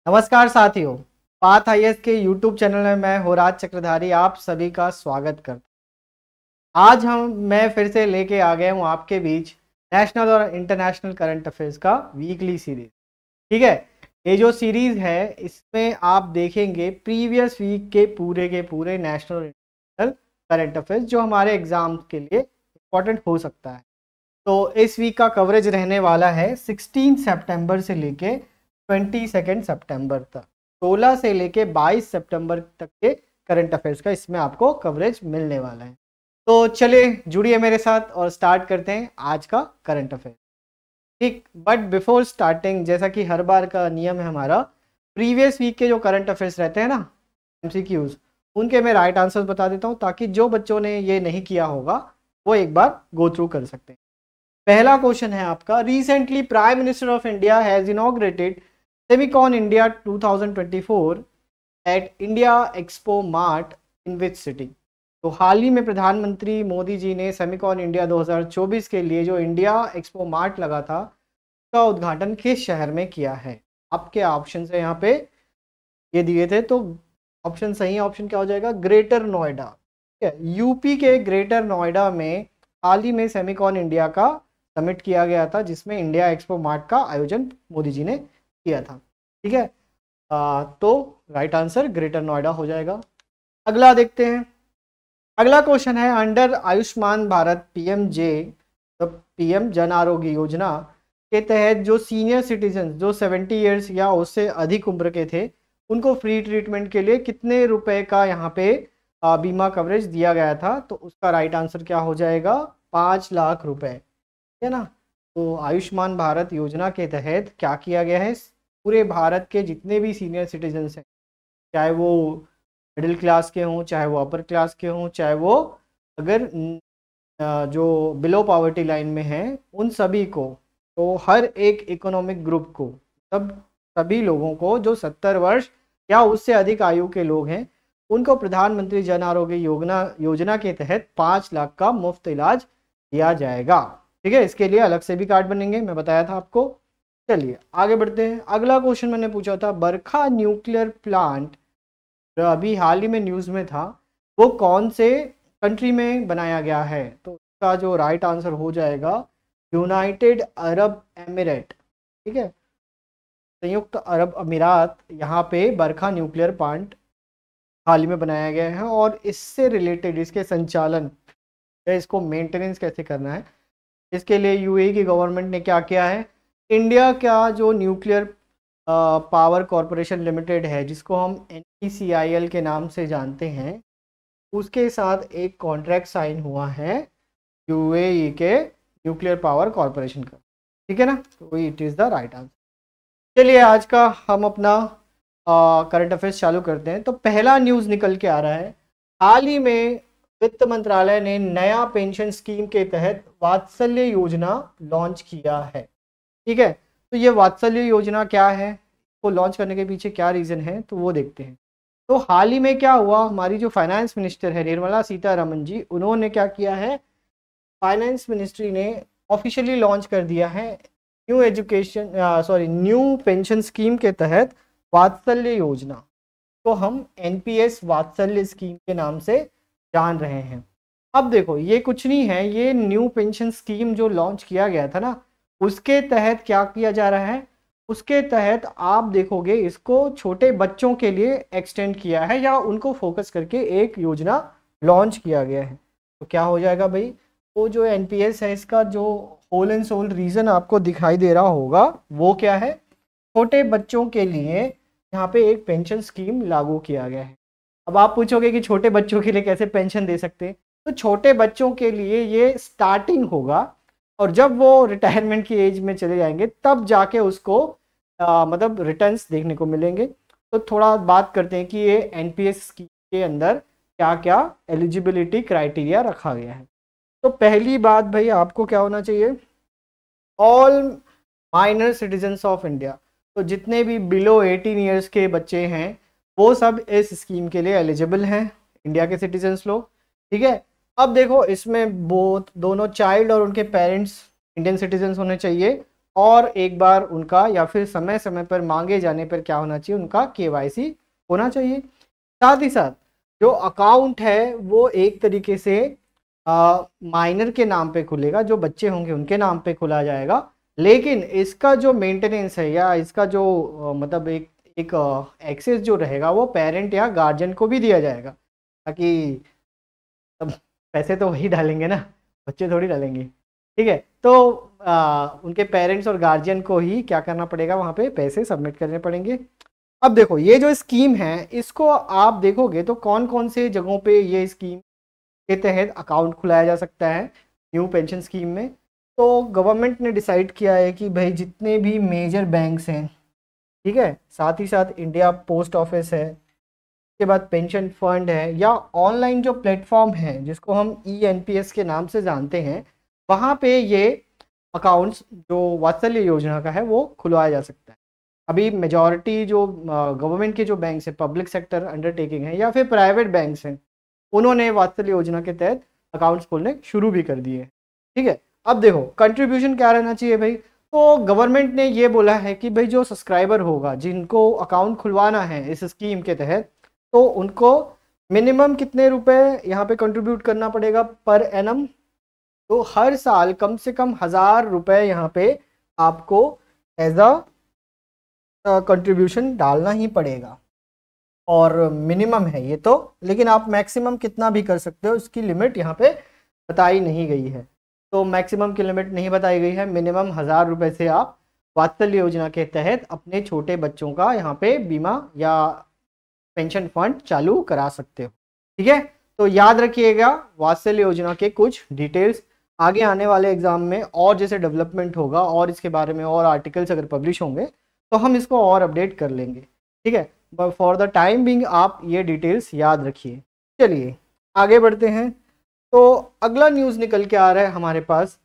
नमस्कार साथियों, path IAS के यूट्यूब चैनल में मैं होराज चक्रधारी आप सभी का स्वागत करता हूं। आज मैं फिर से लेके आ गया हूं आपके बीच नेशनल और इंटरनेशनल करंट अफेयर्स का वीकली सीरीज। ठीक है, ये जो सीरीज है इसमें आप देखेंगे प्रीवियस वीक के पूरे नेशनल और इंटरनेशनल करंट अफेयर्स जो हमारे एग्जाम के लिए इम्पोर्टेंट हो सकता है। तो इस वीक का कवरेज रहने वाला है 16 सितंबर से लेके 22 सितंबर तक, 16 से लेके 22 सितंबर तक के करंट अफेयर्स का इसमें आपको कवरेज मिलने वाला है। तो चलिए जुड़िए मेरे साथ और स्टार्ट करते हैं आज का करंट अफेयर। ठीक, बट बिफोर स्टार्टिंग, जैसा कि हर बार का नियम है हमारा, प्रीवियस वीक के जो करंट अफेयर्स रहते हैं ना, एमसीक्यूज, उनके मैं राइट आंसर्स बता देता हूँ ताकि जो बच्चों ने ये नहीं किया होगा वो एक बार गो थ्रू कर सकते हैं। पहला क्वेश्चन है आपका, recently prime minister of India has inaugurated Semicon India 2024 at India Expo Mart in which city. तो हाल ही में प्रधानमंत्री मोदी जी ने सेमिकॉन इंडिया 2024 के लिए जो इंडिया एक्सपो मार्ट लगा था उसका उद्घाटन किस शहर में किया है। आपके ऑप्शन है यहाँ पे ये दिए थे, तो ऑप्शन सही ऑप्शन क्या हो जाएगा? ग्रेटर नोएडा। ठीक है, यूपी के ग्रेटर नोएडा में हाल ही में सेमिकॉन इंडिया का समिट किया गया था जिसमें इंडिया एक्सपो मार्ट का आयोजन मोदी जी ने किया था। ठीक है, तो राइट आंसर ग्रेटर नोएडा हो जाएगा। अगला देखते हैं। अगला क्वेश्चन है, अंडर आयुष्मान भारत पीएम जन आरोग्य योजना के तहत जो सीनियर सिटीजन जो 70 ईयर्स या उससे अधिक उम्र के थे उनको फ्री ट्रीटमेंट के लिए कितने रुपए का यहाँ पे बीमा कवरेज दिया गया था? तो उसका राइट आंसर क्या हो जाएगा? 5 लाख रुपए, है ना। तो आयुष्मान भारत योजना के तहत क्या किया गया है, पूरे भारत के जितने भी सीनियर सिटीजन्स हैं, चाहे वो मिडिल क्लास के हों, चाहे वो अपर क्लास के हों, चाहे वो अगर जो बिलो पॉवर्टी लाइन में हैं, उन सभी को, तो हर एक इकोनॉमिक ग्रुप को, सभी लोगों को जो 70 वर्ष या उससे अधिक आयु के लोग हैं उनको प्रधानमंत्री जन आरोग्य योजना के तहत 5 लाख का मुफ्त इलाज दिया जाएगा। ठीक है, इसके लिए अलग से भी कार्ड बनेंगे, मैं बताया था आपको। चलिए आगे बढ़ते हैं। अगला क्वेश्चन मैंने पूछा था, बरखा न्यूक्लियर प्लांट अभी हाल ही में न्यूज़ में था, वो कौन से कंट्री में बनाया गया है? तो उसका जो राइट आंसर हो जाएगा यूनाइटेड अरब एमिरेट। ठीक है, संयुक्त अरब अमीरात, यहाँ पे बरखा न्यूक्लियर प्लांट हाल ही में बनाया गया है और इससे रिलेटेड इसके संचालन या इसको मेंटेनेंस कैसे करना है, इसके लिए यूएई की गवर्नमेंट ने क्या किया है, इंडिया का जो न्यूक्लियर पावर कॉरपोरेशन लिमिटेड है जिसको हम NPCIL के नाम से जानते हैं, उसके साथ एक कॉन्ट्रैक्ट साइन हुआ है यूएई के न्यूक्लियर पावर कॉरपोरेशन का। ठीक है ना, तो it is the right answer. चलिए आज का हम अपना करंट अफेयर्स चालू करते हैं। तो पहला न्यूज़ निकल के आ रहा है, हाल ही में वित्त मंत्रालय ने नया पेंशन स्कीम के तहत वात्सल्य योजना लॉन्च किया है। ठीक है, तो ये वात्सल्य योजना क्या है, को लॉन्च करने के पीछे क्या रीज़न है, तो वो देखते हैं। तो हाल ही में क्या हुआ, हमारी जो फाइनेंस मिनिस्टर है निर्मला सीतारमण जी, उन्होंने क्या किया है, फाइनेंस मिनिस्ट्री ने ऑफिशियली लॉन्च कर दिया है न्यू पेंशन स्कीम के तहत वात्सल्य योजना, तो हम NPS वात्सल्य स्कीम के नाम से जान रहे हैं। अब देखो ये कुछ नहीं है, ये न्यू पेंशन स्कीम जो लॉन्च किया गया था ना, उसके तहत क्या किया जा रहा है, उसके तहत आप देखोगे इसको छोटे बच्चों के लिए एक्सटेंड किया है या उनको फोकस करके एक योजना लॉन्च किया गया है। तो क्या हो जाएगा भाई, वो जो NPS है इसका जो होल एंड सोल रीज़न आपको दिखाई दे रहा होगा वो क्या है, छोटे बच्चों के लिए यहाँ पे एक पेंशन स्कीम लागू किया गया है। अब आप पूछोगे कि छोटे बच्चों के लिए कैसे पेंशन दे सकते हैं, तो छोटे बच्चों के लिए ये स्टार्टिंग होगा और जब वो रिटायरमेंट की एज में चले जाएंगे तब जाके उसको मतलब रिटर्न्स देखने को मिलेंगे। तो थोड़ा बात करते हैं कि ये NPS स्कीम के अंदर क्या क्या एलिजिबिलिटी क्राइटेरिया रखा गया है। तो पहली बात भाई आपको क्या होना चाहिए, all minor citizens of India, तो जितने भी बिलो 18 ईयर्स के बच्चे हैं वो सब इस स्कीम के लिए एलिजिबल हैं, इंडिया के सिटीजन्स लोग। ठीक है, अब देखो इसमें दोनों चाइल्ड और उनके पेरेंट्स इंडियन सिटीजन्स होने चाहिए और एक बार उनका या फिर समय समय पर मांगे जाने पर क्या होना चाहिए, उनका KYC होना चाहिए। साथ ही साथ जो अकाउंट है वो एक तरीके से माइनर के नाम पे खुलेगा, जो बच्चे होंगे उनके नाम पे खुला जाएगा, लेकिन इसका जो मेंटेनेंस है या इसका जो मतलब एक एक्सेस जो रहेगा वो पेरेंट या गार्जियन को भी दिया जाएगा, ताकि अब पैसे तो वही डालेंगे ना, बच्चे थोड़ी डालेंगे। ठीक है, तो उनके पेरेंट्स और गार्जियन को ही क्या करना पड़ेगा, वहाँ पे पैसे सबमिट करने पड़ेंगे। अब देखो ये जो स्कीम है इसको आप देखोगे तो कौन कौन से जगहों पे ये स्कीम के तहत अकाउंट खुलाया जा सकता है न्यू पेंशन स्कीम में। तो गवर्नमेंट ने डिसाइड किया है कि भाई जितने भी मेजर बैंक्स हैं, ठीक है, साथ ही साथ इंडिया पोस्ट ऑफिस है, उसके बाद पेंशन फंड है, या ऑनलाइन जो प्लेटफॉर्म है जिसको हम ENPS के नाम से जानते हैं, वहाँ पे ये अकाउंट्स जो वात्सल्य योजना का है वो खुलवाया जा सकता है। अभी मेजॉरिटी जो गवर्नमेंट के जो बैंक्स हैं, पब्लिक सेक्टर अंडरटेकिंग है या फिर प्राइवेट बैंक्स हैं, उन्होंने वात्सल्य योजना के तहत अकाउंट्स खोलने शुरू भी कर दिए। ठीक है, अब देखो कंट्रीब्यूशन क्या रहना चाहिए भाई, तो गवर्नमेंट ने ये बोला है कि भाई जो सब्सक्राइबर होगा जिनको अकाउंट खुलवाना है इस स्कीम के तहत, तो उनको मिनिमम कितने रुपए यहाँ पे कंट्रीब्यूट करना पड़ेगा पर एनम, तो हर साल कम से कम 1000 रुपए यहाँ पे आपको एज अ कंट्रीब्यूशन डालना ही पड़ेगा। और मिनिमम है ये तो, लेकिन आप मैक्सिमम कितना भी कर सकते हो, इसकी लिमिट यहाँ पे बताई नहीं गई है। तो मैक्सिमम की लिमिट नहीं बताई गई है, मिनिमम 1000 रुपये से आप वात्सल्य योजना के तहत अपने छोटे बच्चों का यहाँ पे बीमा या पेंशन फंड चालू करा सकते हो। ठीक है, तो याद रखिएगा वात्सल्य योजना के कुछ डिटेल्स आगे आने वाले एग्जाम में और जैसे डेवलपमेंट होगा और इसके बारे में और आर्टिकल्स अगर पब्लिश होंगे तो हम इसको और अपडेट कर लेंगे। ठीक है, but for the time being आप ये डिटेल्स याद रखिए। चलिए आगे बढ़ते हैं। तो अगला न्यूज़ निकल के आ रहा है हमारे पास,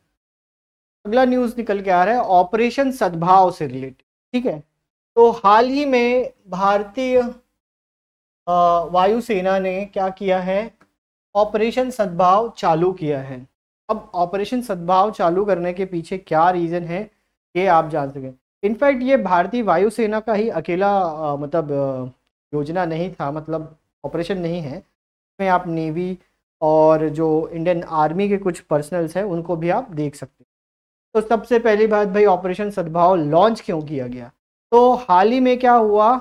अगला न्यूज़ निकल के आ रहा है ऑपरेशन सद्भाव से रिलेटेड। ठीक है, तो हाल ही में भारतीय वायुसेना ने क्या किया है, ऑपरेशन सद्भाव चालू किया है। अब ऑपरेशन सद्भाव चालू करने के पीछे क्या रीज़न है ये आप जान सकें। इनफैक्ट ये भारतीय वायुसेना का ही अकेला योजना नहीं था, मतलब ऑपरेशन नहीं है, इसमें आप नेवी और जो इंडियन आर्मी के कुछ पर्सनल्स हैं उनको भी आप देख सकते हैं। तो सबसे पहली बात भाई, ऑपरेशन सद्भाव लॉन्च क्यों किया गया, तो हाल ही में क्या हुआ,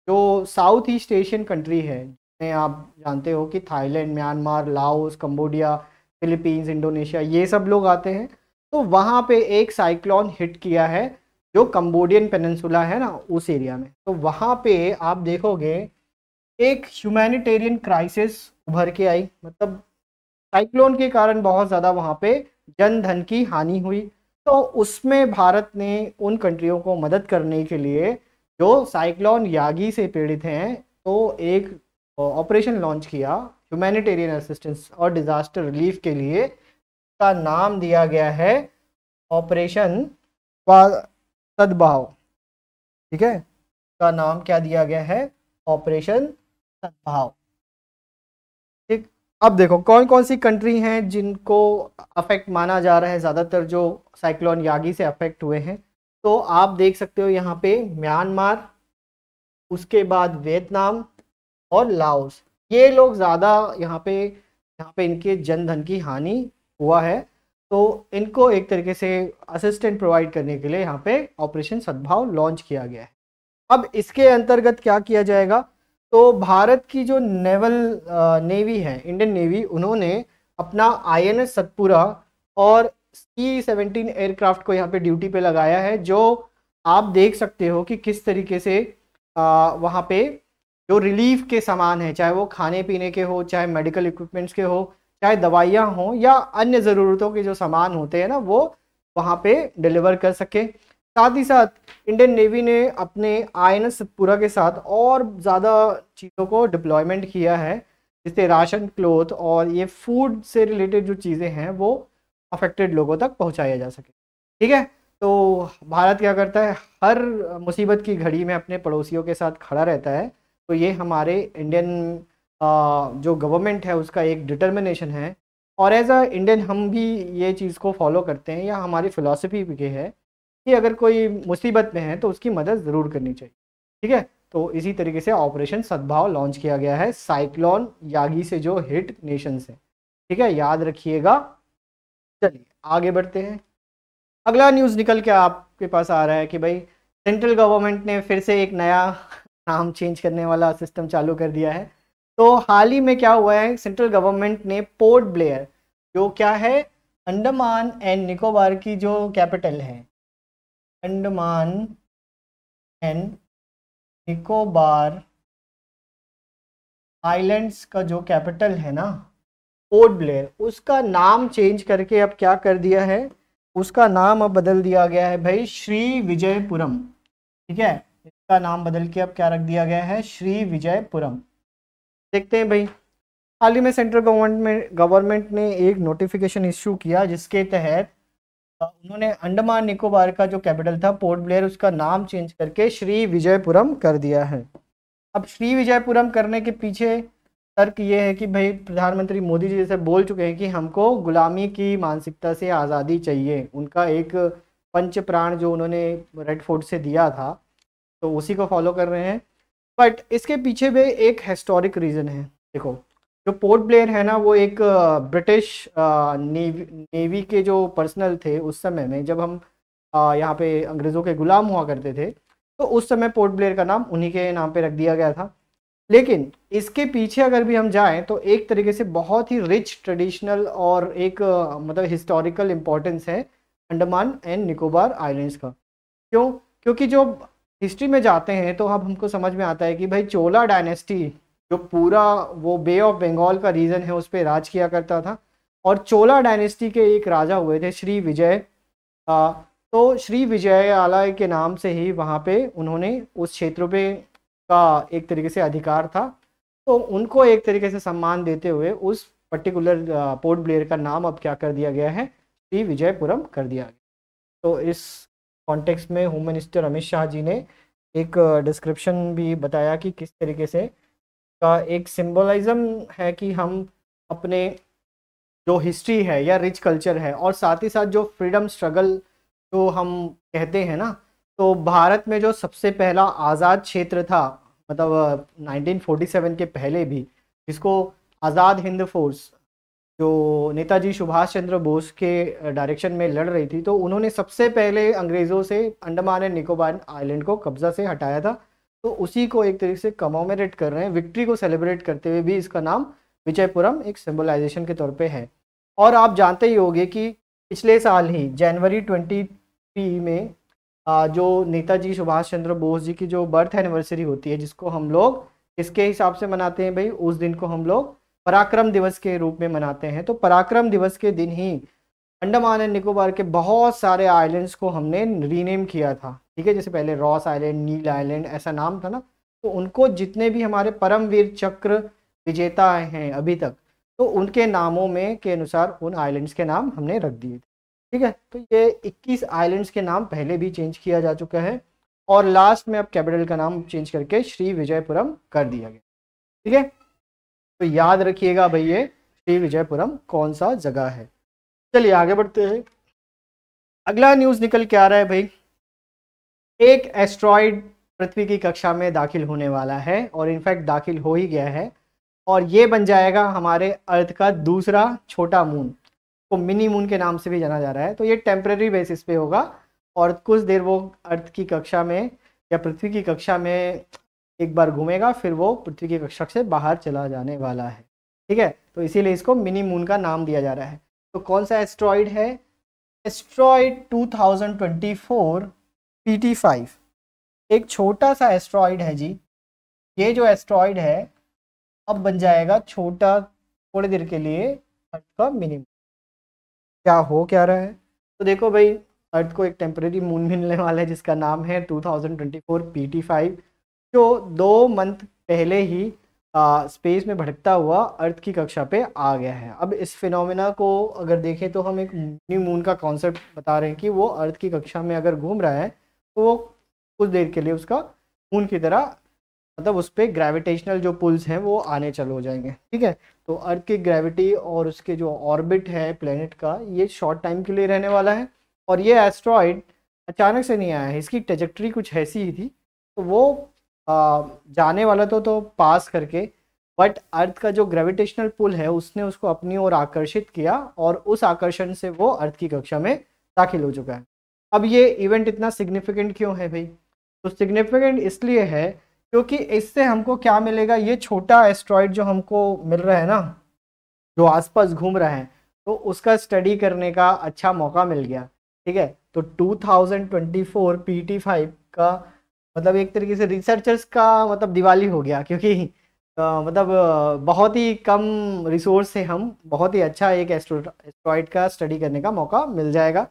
जो साउथ ईस्ट एशियन कंट्री है जिसमें आप जानते हो कि Thailand, Myanmar, Laos, Cambodia, Philippines, Indonesia, ये सब लोग आते हैं। तो वहाँ पे एक साइक्लोन हिट किया है जो कंबोडियन पेनिनसुला है ना, उस एरिया में। तो वहाँ पे आप देखोगे एक ह्यूमैनिटेरियन क्राइसिस उभर के आई, मतलब साइक्लोन के कारण बहुत ज़्यादा वहाँ पे जन धन की हानि हुई। तो उसमें भारत ने उन कंट्रियों को मदद करने के लिए जो साइक्लोन यागी से पीड़ित हैं, तो एक ऑपरेशन लॉन्च किया ह्यूमैनिटेरियन असिस्टेंस और डिज़ास्टर रिलीफ के लिए, का नाम दिया गया है ऑपरेशन सद्भाव। ठीक है, का नाम क्या दिया गया है, ऑपरेशन सद्भाव। ठीक, अब देखो कौन कौन सी कंट्री हैं जिनको अफेक्ट माना जा रहा है, ज़्यादातर जो साइक्लोन यागी से अफेक्ट हुए हैं। तो आप देख सकते हो यहाँ पे म्यांमार, उसके बाद वियतनाम और लाओस, ये लोग ज़्यादा यहाँ पे इनके जन धन की हानि हुआ है। तो इनको एक तरीके से असिस्टेंट प्रोवाइड करने के लिए यहाँ पे ऑपरेशन सद्भाव लॉन्च किया गया है। अब इसके अंतर्गत क्या किया जाएगा, तो भारत की जो नेवी है, इंडियन नेवी, उन्होंने अपना INS सतपुरा और C-17 एयरक्राफ्ट को यहाँ पे ड्यूटी पे लगाया है, जो आप देख सकते हो कि किस तरीके से वहाँ पे जो रिलीफ के सामान है, चाहे वो खाने पीने के हो, चाहे मेडिकल इक्विपमेंट्स के हो, चाहे दवाइयाँ हों या अन्य ज़रूरतों के जो सामान होते हैं ना, वो वहाँ पे डिलीवर कर सके। साथ ही साथ इंडियन नेवी ने अपने INS सतपुरा के साथ और ज़्यादा चीज़ों को डिप्लॉयमेंट किया है, जिससे राशन, क्लोथ और ये फूड से रिलेटेड जो चीज़ें हैं वो अफेक्टेड लोगों तक पहुंचाया जा सके। ठीक है, तो भारत क्या करता है, हर मुसीबत की घड़ी में अपने पड़ोसियों के साथ खड़ा रहता है। तो ये हमारे इंडियन जो गवर्नमेंट है उसका एक डिटर्मिनेशन है, और एज अ इंडियन हम भी ये चीज़ को फॉलो करते हैं, या हमारी फ़िलॉसफी भी है कि अगर कोई मुसीबत में है तो उसकी मदद ज़रूर करनी चाहिए। ठीक है, तो इसी तरीके से ऑपरेशन सद्भाव लॉन्च किया गया है साइक्लोन यागी से जो हिट नेशंस है। ठीक है, याद रखिएगा। चलिए आगे बढ़ते हैं। अगला न्यूज़ निकल के आपके पास आ रहा है कि भाई सेंट्रल गवर्नमेंट ने फिर से एक नया नाम चेंज करने वाला सिस्टम चालू कर दिया है। तो हाल ही में क्या हुआ है, सेंट्रल गवर्नमेंट ने पोर्ट ब्लेयर जो क्या है अंडमान एंड निकोबार की जो कैपिटल है, अंडमान एंड निकोबार आइलैंड्स का जो कैपिटल है ना पोर्ट ब्लेयर, उसका नाम चेंज करके अब क्या कर दिया है, उसका नाम अब बदल दिया गया है भाई श्री विजयपुरम। ठीक है, इसका नाम बदल के अब क्या रख दिया गया है, श्री विजयपुरम। देखते हैं भाई, हाल ही में सेंट्रल गवर्नमेंट ने एक नोटिफिकेशन इश्यू किया जिसके तहत उन्होंने अंडमान निकोबार का जो कैपिटल था पोर्ट ब्लेयर, उसका नाम चेंज करके श्री विजयपुरम कर दिया है। अब श्री विजयपुरम करने के पीछे तर्क ये है कि भाई प्रधानमंत्री मोदी जी जैसे बोल चुके हैं कि हमको गुलामी की मानसिकता से आज़ादी चाहिए। उनका एक पंच प्राण जो उन्होंने रेड फोर्ट से दिया था, तो उसी को फॉलो कर रहे हैं। बट इसके पीछे भी एक हिस्टोरिक रीज़न है। देखो, जो पोर्ट ब्लेयर है ना, वो एक ब्रिटिश नेवी के जो पर्सनल थे उस समय में, जब हम यहाँ पे अंग्रेज़ों के गुलाम हुआ करते थे, तो उस समय पोर्ट ब्लेयर का नाम उन्हीं के नाम पे रख दिया गया था। लेकिन इसके पीछे अगर भी हम जाएं तो एक तरीके से बहुत ही रिच ट्रेडिशनल और एक मतलब हिस्टोरिकल इम्पोर्टेंस है अंडमान एंड निकोबार आइलैंड्स का। क्यों? क्योंकि जो हिस्ट्री में जाते हैं तो अब हमको समझ में आता है कि भाई चोला डायनेस्टी जो पूरा वो बे ऑफ बंगाल का रीजन है उस पर राज किया करता था, और चोला डायनेस्टी के एक राजा हुए थे श्री विजय। तो श्री विजय आला के नाम से ही वहाँ पे उन्होंने उस क्षेत्र पे का एक तरीके से अधिकार था, तो उनको एक तरीके से सम्मान देते हुए उस पर्टिकुलर पोर्ट ब्लेयर का नाम अब क्या कर दिया गया है, श्री विजयपुरम कर दिया गया। तो इस कॉन्टेक्स्ट में होम मिनिस्टर अमित शाह जी ने एक डिस्क्रिप्शन भी बताया कि किस तरीके से का एक सिंबलिज्म है कि हम अपने जो हिस्ट्री है या रिच कल्चर है, और साथ ही साथ जो फ्रीडम स्ट्रगल जो हम कहते हैं ना, तो भारत में जो सबसे पहला आज़ाद क्षेत्र था, मतलब 1947 के पहले भी, जिसको आज़ाद हिंद फोर्स जो नेताजी सुभाष चंद्र बोस के डायरेक्शन में लड़ रही थी, तो उन्होंने सबसे पहले अंग्रेज़ों से अंडमान एंड निकोबार आइलैंड को कब्जा से हटाया था। तो उसी को एक तरीके से कमोमेरेट कर रहे हैं, विक्ट्री को सेलिब्रेट करते हुए भी इसका नाम विजयपुरम एक सिंबलाइजेशन के तौर पे है। और आप जानते ही होंगे कि पिछले साल ही जनवरी 23 में जो नेताजी सुभाष चंद्र बोस जी की जो बर्थ एनिवर्सरी होती है, जिसको हम लोग किसके हिसाब से मनाते हैं भाई, उस दिन को हम लोग पराक्रम दिवस के रूप में मनाते हैं। तो पराक्रम दिवस के दिन ही अंडमान एंड निकोबार के बहुत सारे आइलैंड्स को हमने रीनेम किया था। ठीक है, जैसे पहले रॉस आइलैंड, नील आइलैंड ऐसा नाम था ना, तो उनको जितने भी हमारे परमवीर चक्र विजेता हैं अभी तक, तो उनके नामों में के अनुसार उन आइलैंड्स के नाम हमने रख दिए थे। ठीक है, तो ये 21 आइलैंड्स के नाम पहले भी चेंज किया जा चुका है, और लास्ट में अब कैपिटल का नाम चेंज करके श्री विजयपुरम कर दिया गया। ठीक है, तो याद रखिएगा भाई ये श्री विजयपुरम कौन सा जगह है। चलिए आगे बढ़ते हैं। अगला न्यूज़ निकल के आ रहा है भाई, एक एस्ट्रॉयड पृथ्वी की कक्षा में दाखिल होने वाला है, और इनफैक्ट दाखिल हो ही गया है, और ये बन जाएगा हमारे अर्थ का दूसरा छोटा मून, को मिनी मून के नाम से भी जाना जा रहा है। तो ये टेम्परेरी बेसिस पे होगा, और कुछ देर वो अर्थ की कक्षा में या पृथ्वी की कक्षा में एक बार घूमेगा, फिर वो पृथ्वी की कक्षा से बाहर चला जाने वाला है। ठीक है, तो इसीलिए इसको मिनी मून का नाम दिया जा रहा है। तो कौन सा एस्ट्रॉयड है, एस्ट्रॉयड 2024 PT5, एक छोटा सा एस्ट्रॉयड है जी। ये जो एस्ट्रॉयड है अब बन जाएगा छोटा थोड़ी देर के लिए अर्थ का मिनी मून। क्या हो क्या रहा है, तो देखो भाई, अर्थ को एक टेम्परेरी मून मिलने वाला है जिसका नाम है 2024 PT5, जो 2 मंथ पहले ही स्पेस में भटकता हुआ अर्थ की कक्षा पे आ गया है। अब इस फिनोमेना को अगर देखें तो हम एक मिनी मून का कॉन्सेप्ट बता रहे हैं कि वो अर्थ की कक्षा में अगर घूम रहा है तो वो कुछ देर के लिए उसका मून की तरह, मतलब उस पर ग्रेविटेशनल जो पुल्स हैं वो आने चालू हो जाएंगे। ठीक है, तो अर्थ की ग्रेविटी और उसके जो ऑर्बिट है प्लेनेट का, ये शॉर्ट टाइम के लिए रहने वाला है, और ये एस्ट्रॉयड अचानक से नहीं आया है, इसकी ट्रेजेक्टरी कुछ ऐसी ही थी। तो वो जाने वाला तो पास करके, बट अर्थ का जो ग्रेविटेशनल पुल है उसने उसको अपनी ओर आकर्षित किया और उस आकर्षण से वो अर्थ की कक्षा में दाखिल हो चुका है। अब ये इवेंट इतना सिग्निफिकेंट क्यों है भाई? तो सिग्निफिकेंट इसलिए है क्योंकि इससे हमको क्या मिलेगा, ये छोटा एस्ट्रॉइड जो हमको मिल रहा है ना, जो आसपास घूम रहा है, तो उसका स्टडी करने का अच्छा मौका मिल गया। ठीक है, तो 2024 PT5 का मतलब एक तरीके से रिसर्चर्स का मतलब दिवाली हो गया, क्योंकि मतलब बहुत ही कम रिसोर्स से हम बहुत ही अच्छा एक एस्ट्रॉइड का स्टडी करने का मौका मिल जाएगा।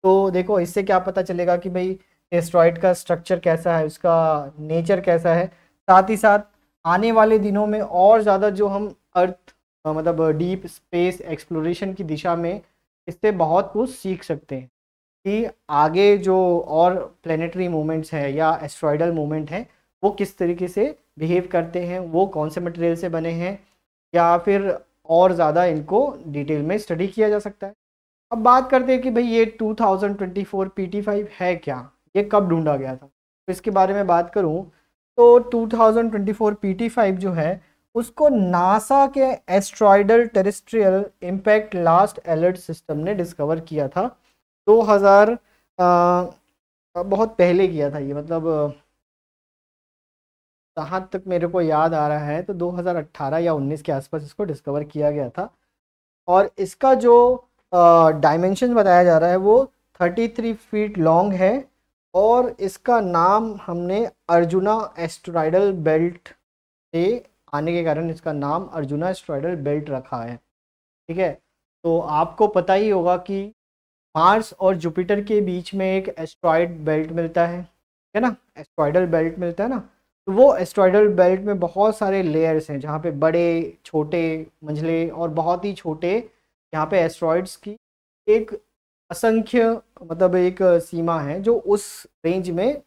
तो देखो इससे क्या पता चलेगा कि भाई एस्ट्रॉइड का स्ट्रक्चर कैसा है, उसका नेचर कैसा है। साथ ही साथ आने वाले दिनों में और ज़्यादा जो हम अर्थ मतलब डीप स्पेस एक्सप्लोरेशन की दिशा में इससे बहुत कुछ सीख सकते हैं कि आगे जो और प्लेनेटरी मूवमेंट्स हैं या एस्ट्रॉयडल मूवमेंट हैं वो किस तरीके से बिहेव करते हैं, वो कौन से मटेरियल से बने हैं, या फिर और ज़्यादा इनको डिटेल में स्टडी किया जा सकता है। अब बात करते हैं कि भाई ये 2024 PT5 है क्या, ये कब ढूंढा गया था। तो इसके बारे में बात करूं तो 2024 PT5 जो है उसको नासा के asteroidal terrestrial impact last alert system ने डिस्कवर किया था। 2000 बहुत पहले किया था ये, मतलब जहाँ तक मेरे को याद आ रहा है तो 2018 या 19 के आसपास इसको डिस्कवर किया गया था। और इसका जो डायमेंशन बताया जा रहा है वो 33 फीट लॉन्ग है, और इसका नाम हमने अर्जुना एस्ट्रॉयडल बेल्ट से आने के कारण इसका नाम अर्जुना एस्ट्रॉयडल बेल्ट रखा है। ठीक है, तो आपको पता ही होगा कि मार्स और जुपिटर के बीच में एक एस्ट्रॉयड बेल्ट मिलता है ना, एस्ट्रॉयडल बेल्ट मिलता है ना। तो वो एस्ट्रॉयडल बेल्ट में बहुत सारे लेयर्स हैं जहाँ पे बड़े छोटे मंझले और बहुत ही छोटे यहाँ पे एस्ट्रॉयड्स की एक असंख्य मतलब एक सीमा है जो उस रेंज में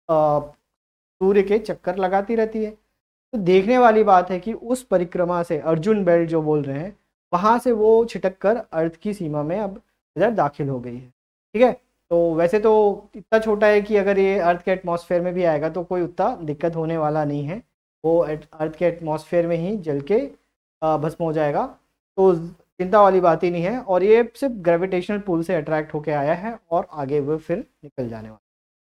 सूर्य के चक्कर लगाती रहती है। तो देखने वाली बात है कि उस परिक्रमा से अर्जुन बेल्ट जो बोल रहे हैं वहाँ से वो छिटक कर अर्थ की सीमा में अब इधर दाखिल हो गई है। ठीक है, तो वैसे तो इतना छोटा है कि अगर ये अर्थ के एटमॉस्फेयर में भी आएगा तो कोई उतना दिक्कत होने वाला नहीं है, वो अर्थ के एटमॉस्फेयर में ही जल के भस्म हो जाएगा, तो चिंता वाली बात ही नहीं है। और ये सिर्फ ग्रेविटेशनल पुल से अट्रैक्ट होके आया है और आगे वो फिर निकल जाने वाला।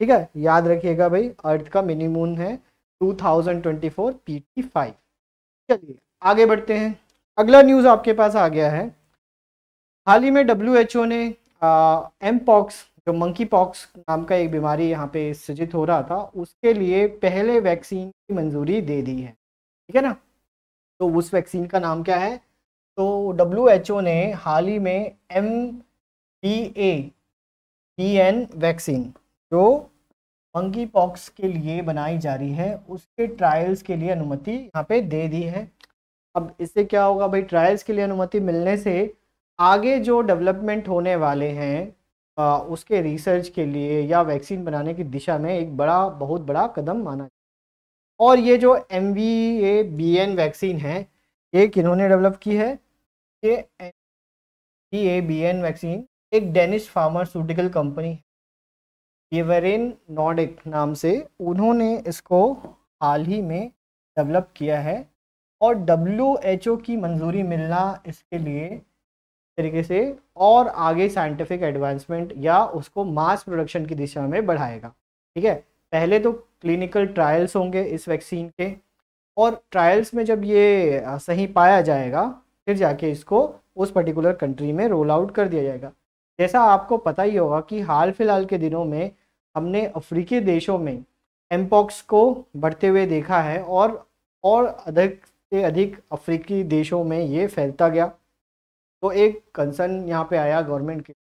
ठीक है, याद रखिएगा भाई, अर्थ का मिनी मून है 2024 PT5। चलिए आगे बढ़ते हैं, अगला न्यूज़ आपके पास आ गया है। हाल ही में WHO ने एमपॉक्स जो मंकी पॉक्स नाम का एक बीमारी यहाँ पे सृजित हो रहा था उसके लिए पहले वैक्सीन की मंजूरी दे दी है। ठीक है ना, तो उस वैक्सीन का नाम क्या है? तो WHO ने हाल ही में MPAPN वैक्सीन जो मंकी पॉक्स के लिए बनाई जा रही है उसके ट्रायल्स के लिए अनुमति यहाँ पे दे दी है। अब इससे क्या होगा भाई, ट्रायल्स के लिए अनुमति मिलने से आगे जो डेवलपमेंट होने वाले हैं उसके रिसर्च के लिए या वैक्सीन बनाने की दिशा में एक बहुत बड़ा कदम माना। और ये जो MVABN वैक्सीन है ये किन्होंने डेवलप की है? ये MVABN वैक्सीन एक डेनिश फार्मास्यूटिकल कंपनी एवरेन नॉर्डिक नाम से, उन्होंने इसको हाल ही में डेवलप किया है। और WHO की मंजूरी मिलना इसके लिए तरीके से और आगे साइंटिफिक एडवांसमेंट या उसको मास प्रोडक्शन की दिशा में बढ़ाएगा। ठीक है, पहले तो क्लिनिकल ट्रायल्स होंगे इस वैक्सीन के, और ट्रायल्स में जब ये सही पाया जाएगा फिर जाके इसको उस पर्टिकुलर कंट्री में रोल आउट कर दिया जाएगा। जैसा आपको पता ही होगा कि हाल फिलहाल के दिनों में हमने अफ्रीकी देशों में एमपॉक्स को बढ़ते हुए देखा है, और अधिक से अधिक अफ्रीकी देशों में ये फैलता गया। तो एक कंसर्न यहाँ पे आया गवर्नमेंट के,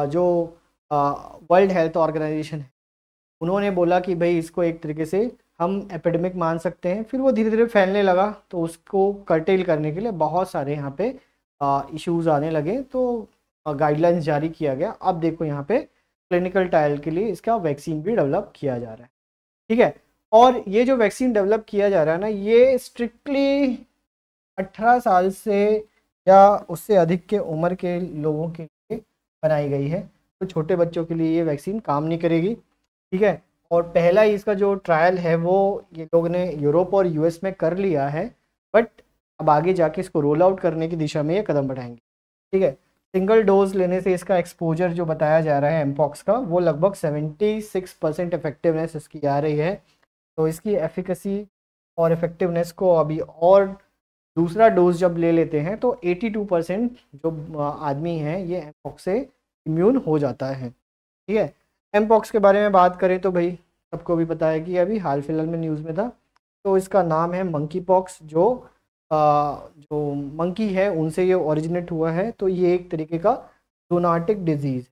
जो वर्ल्ड हेल्थ ऑर्गेनाइजेशन है, उन्होंने बोला कि भाई इसको एक तरीके से हम एपिडेमिक मान सकते हैं। फिर वो धीरे धीरे फैलने लगा तो उसको कर्टेल करने के लिए बहुत सारे यहाँ पे इश्यूज आने लगे, तो गाइडलाइंस जारी किया गया। अब देखो यहाँ पे क्लिनिकल ट्रायल के लिए इसका वैक्सीन भी डेवलप किया जा रहा है। ठीक है, और ये जो वैक्सीन डेवलप किया जा रहा है ना, ये स्ट्रिक्टली 18 साल से या उससे अधिक के उम्र के लोगों के लिए बनाई गई है। तो छोटे बच्चों के लिए ये वैक्सीन काम नहीं करेगी, ठीक है। और पहला ही इसका जो ट्रायल है वो ये लोगों ने यूरोप और यूएस में कर लिया है, बट अब आगे जाके इसको रोल आउट करने की दिशा में ये कदम बढ़ाएंगे, ठीक है। सिंगल डोज लेने से इसका एक्सपोजर जो बताया जा रहा है एमपॉक्स का, वो लगभग 76% इफेक्टिवनेस इसकी आ रही है। तो इसकी एफिकेसी और इफेक्टिवनेस को अभी और दूसरा डोज जब ले लेते हैं तो 82% जो आदमी हैं ये एमपॉक्स से इम्यून हो जाता है, ठीक है। एमपॉक्स के बारे में बात करें तो भाई सबको भी पता है कि अभी हाल फिलहाल में न्यूज़ में था। तो इसका नाम है मंकी पॉक्स, जो मंकी है उनसे ये ओरिजिनेट हुआ है। तो ये एक तरीके का जूनोटिक डिजीज़,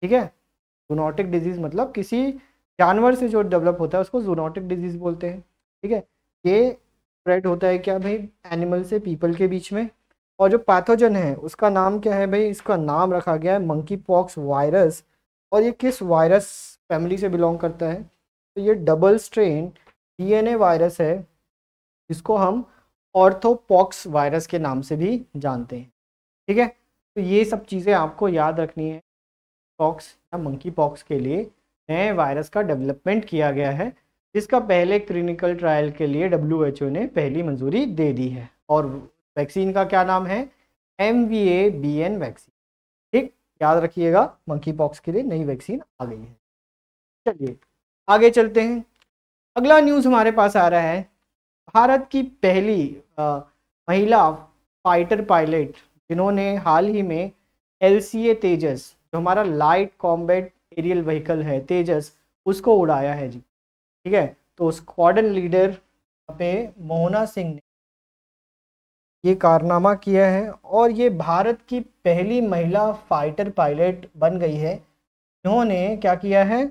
ठीक है। जूनोटिक डिजीज़ मतलब किसी जानवर से जो डेवलप होता है उसको जूनोटिक डिजीज़ बोलते हैं, ठीक है। ये स्प्रेड होता है क्या भाई, एनिमल से पीपल के बीच में। और जो पैथोजन है उसका नाम क्या है भाई, इसका नाम रखा गया है मंकी पॉक्स वायरस। और ये किस वायरस फैमिली से बिलोंग करता है, तो ये डबल स्ट्रेन डीएनए वायरस है, जिसको हम ऑर्थोपॉक्स वायरस के नाम से भी जानते हैं, ठीक है। तो ये सब चीज़ें आपको याद रखनी है। पॉक्स या मंकी पॉक्स के लिए नए वायरस का डेवलपमेंट किया गया है, जिसका पहले क्लिनिकल ट्रायल के लिए WHO ने पहली मंजूरी दे दी है। और वैक्सीन का क्या नाम है, MVA-BN वैक्सीन, ठीक। याद रखिएगा, मंकी पॉक्स के लिए नई वैक्सीन आ गई है। चलिए आगे चलते हैं। अगला न्यूज़ हमारे पास आ रहा है, भारत की पहली महिला फाइटर पायलट जिन्होंने हाल ही में LCA तेजस, जो हमारा लाइट कॉम्बैट एरियल व्हीकल है तेजस, उसको उड़ाया है जी, ठीक है। तो स्क्वाड्रन लीडर पे मोहना सिंह ने ये कारनामा किया है और ये भारत की पहली महिला फाइटर पायलट बन गई है, जिन्होंने क्या किया है,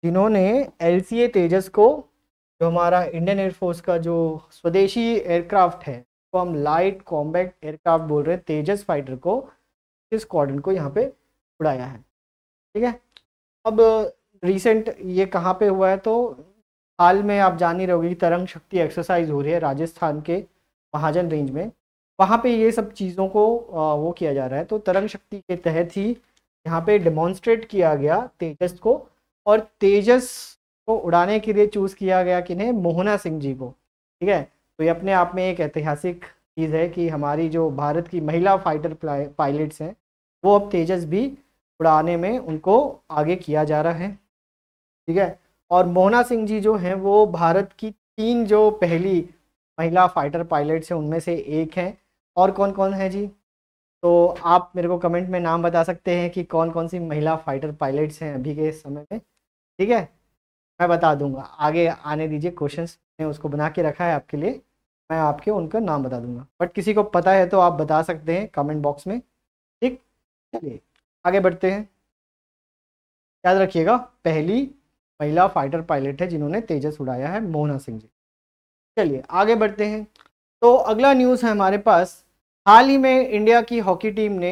जिन्होंने LCA तेजस को, जो हमारा इंडियन एयरफोर्स का जो स्वदेशी एयरक्राफ्ट है, तो हम लाइट कॉम्बैट एयरक्राफ्ट बोल रहे हैं, तेजस फाइटर को, इस स्क्वाड्रन को यहाँ पे उड़ाया है, ठीक है। अब रिसेंट ये कहाँ पे हुआ है, तो हाल में आप जान ही रहोगे कि तरंग शक्ति एक्सरसाइज हो रही है राजस्थान के महाजन रेंज में। वहाँ पे ये सब चीज़ों को वो किया जा रहा है। तो तरंग शक्ति के तहत ही यहाँ पे डेमोन्स्ट्रेट किया गया तेजस को, और तेजस को उड़ाने के लिए चूज़ किया गया किन्हें, मोहना सिंह जी को, ठीक है। तो ये अपने आप में एक ऐतिहासिक चीज़ है कि हमारी जो भारत की महिला फाइटर पायलट्स हैं वो अब तेजस भी उड़ाने में उनको आगे किया जा रहा है, ठीक है। और मोहना सिंह जी जो हैं वो भारत की 3 जो पहली महिला फाइटर पायलट्स हैं उनमें से एक हैं। और कौन कौन है जी, तो आप मेरे को कमेंट में नाम बता सकते हैं कि कौन कौन सी महिला फाइटर पायलट्स हैं अभी के समय में, ठीक है। मैं बता दूंगा, आगे आने दीजिए, क्वेश्चंस ने उसको बना के रखा है आपके लिए, मैं आपके उनका नाम बता दूंगा। बट किसी को पता है तो आप बता सकते हैं कमेंट बॉक्स में, ठीक। चलिए आगे बढ़ते हैं। याद रखिएगा, पहली महिला फाइटर पायलट है जिन्होंने तेजस उड़ाया है, मोहना सिंह जी। चलिए आगे बढ़ते हैं। तो अगला न्यूज़ है हमारे पास, हाल ही में इंडिया की हॉकी टीम ने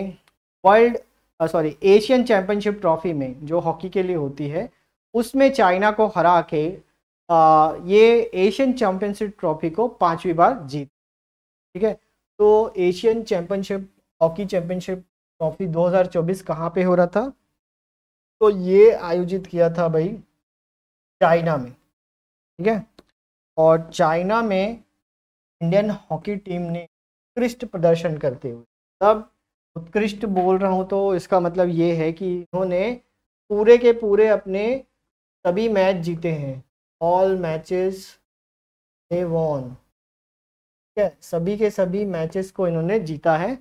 एशियन चैंपियनशिप ट्रॉफी में, जो हॉकी के लिए होती है, उसमें चाइना को हरा के ये एशियन चैंपियनशिप ट्रॉफी को 5वीं बार जीत, ठीक है। तो Asian championship, hockey championship trophy 2024 कहाँ पे हो रहा था, तो ये आयोजित किया था भाई चाइना में, ठीक है। और चाइना में इंडियन हॉकी टीम ने उत्कृष्ट प्रदर्शन करते हुए, तब उत्कृष्ट बोल रहा हूँ तो इसका मतलब ये है कि इन्होंने पूरे के पूरे अपने सभी मैच जीते हैं, ऑल मैचेस दे वॉन, ठीक है। सभी के सभी मैचेस को इन्होंने जीता है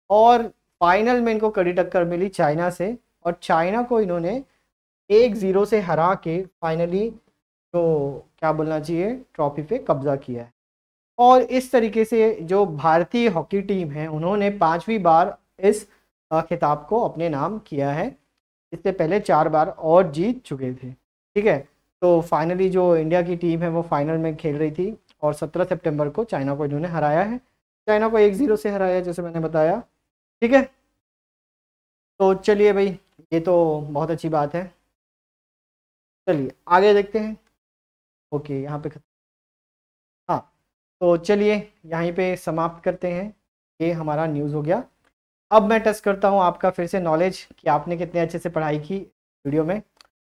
और फाइनल में इनको कड़ी टक्कर मिली चाइना से, और चाइना को इन्होंने 1-0 से हरा के फाइनली, तो क्या बोलना चाहिए, ट्रॉफी पे कब्जा किया है। और इस तरीके से जो भारतीय हॉकी टीम है उन्होंने 5वीं बार इस खिताब को अपने नाम किया है। इससे पहले 4 बार और जीत चुके थे, ठीक है। तो फाइनली जो इंडिया की टीम है वो फाइनल में खेल रही थी और 17 सितंबर को चाइना को इन्होंने हराया है, चाइना को 1-0 से हराया, जैसे मैंने बताया, ठीक है। तो चलिए भाई, ये तो बहुत अच्छी बात है। चलिए आगे देखते हैं। ओके, यहाँ पे हाँ, तो चलिए यहीं पे समाप्त करते हैं। ये हमारा न्यूज़ हो गया। अब मैं टेस्ट करता हूँ आपका फिर से नॉलेज कि आपने कितने अच्छे से पढ़ाई की वीडियो में।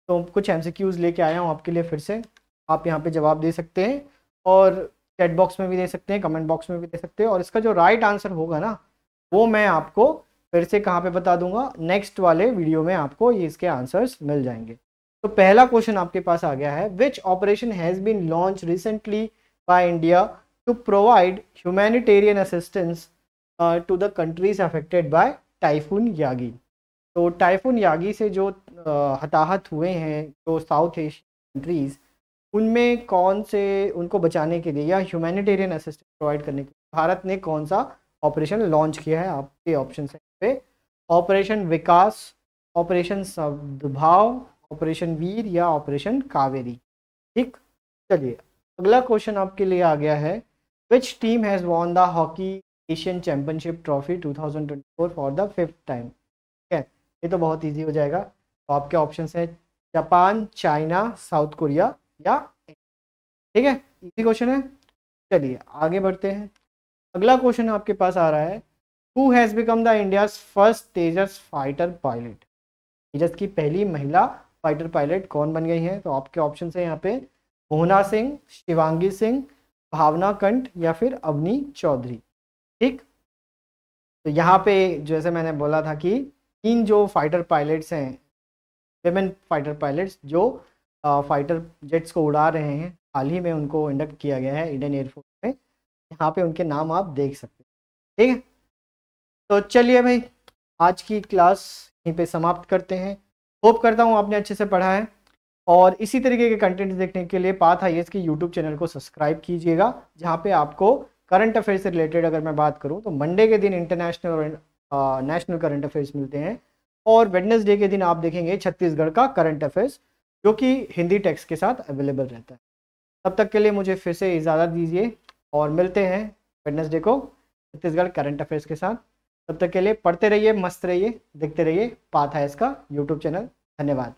तो कुछ एमसीक्यूज लेके आया हूँ आपके लिए फिर से, आप यहाँ पे जवाब दे सकते हैं और चैट बॉक्स में भी दे सकते हैं, कमेंट बॉक्स में भी दे सकते हैं। और इसका जो राइट आंसर होगा ना, वो मैं आपको फिर से कहाँ पे बता दूंगा, नेक्स्ट वाले वीडियो में आपको ये इसके आंसर्स मिल जाएंगे। तो पहला क्वेश्चन आपके पास आ गया है, which operation has been launched recently by India to provide humanitarian assistance to the countries affected by typhoon Yagi. तो टाइफून यागी से जो हताहत हुए हैं जो साउथ एशियन कंट्रीज़, उनमें कौन से, उनको बचाने के लिए या ह्यूमैनिटेरियन असिस्टेंस प्रोवाइड करने के लिए भारत ने कौन सा ऑपरेशन लॉन्च किया है? आपके ऑप्शन है पे, ऑपरेशन विकास, ऑपरेशन सद्भाव, ऑपरेशन वीर या ऑपरेशन कावेरी। ठीक, चलिए अगला क्वेश्चन आपके लिए आ गया है, which team has won the hockey Asian championship trophy 2024 for the 5th time. ठीक है, ये तो बहुत इजी हो जाएगा। तो आपके ऑप्शन हैं जापान, चाइना, साउथ कोरिया या, ठीक है, इजी क्वेश्चन है। चलिए आगे बढ़ते हैं। अगला क्वेश्चन आपके पास आ रहा है, who has become the India's first Tejas fighter pilot. Tejas की पहली महिला फाइटर पायलट कौन बन गई हैं? तो आपके ऑप्शन है यहाँ पे मोहना सिंह, शिवांगी सिंह, भावना कंठ या फिर अवनी चौधरी। ठीक, तो यहाँ पे जैसे मैंने बोला था कि 3 जो फाइटर पायलट्स हैं, विमेन फाइटर पायलट्स जो फाइटर जेट्स को उड़ा रहे हैं, हाल ही में उनको इंडक्ट किया गया है इंडियन एयरफोर्स में। यहाँ पे उनके नाम आप देख सकते हैं। ठीक है, तो चलिए भाई आज की क्लास यहीं पे समाप्त करते हैं। होप करता हूँ आपने अच्छे से पढ़ा है, और इसी तरीके के कंटेंट देखने के लिए पाथ आईएएस के यूट्यूब चैनल को सब्सक्राइब कीजिएगा, जहाँ पे आपको करंट अफेयर से रिलेटेड अगर मैं बात करूँ तो मंडे के दिन इंटरनेशनल और नेशनल करंट अफेयर्स मिलते हैं, और वेडनेसडे के दिन आप देखेंगे छत्तीसगढ़ का करंट अफेयर्स, जो कि हिंदी टेक्स्ट के साथ अवेलेबल रहता है। तब तक के लिए मुझे फिर से इजाज़त दीजिए और मिलते हैं वेडनेसडे को छत्तीसगढ़ करंट अफेयर्स के साथ। तब तक के लिए पढ़ते रहिए, मस्त रहिए, देखते रहिए पाथ आईएएस का यूट्यूब चैनल। धन्यवाद।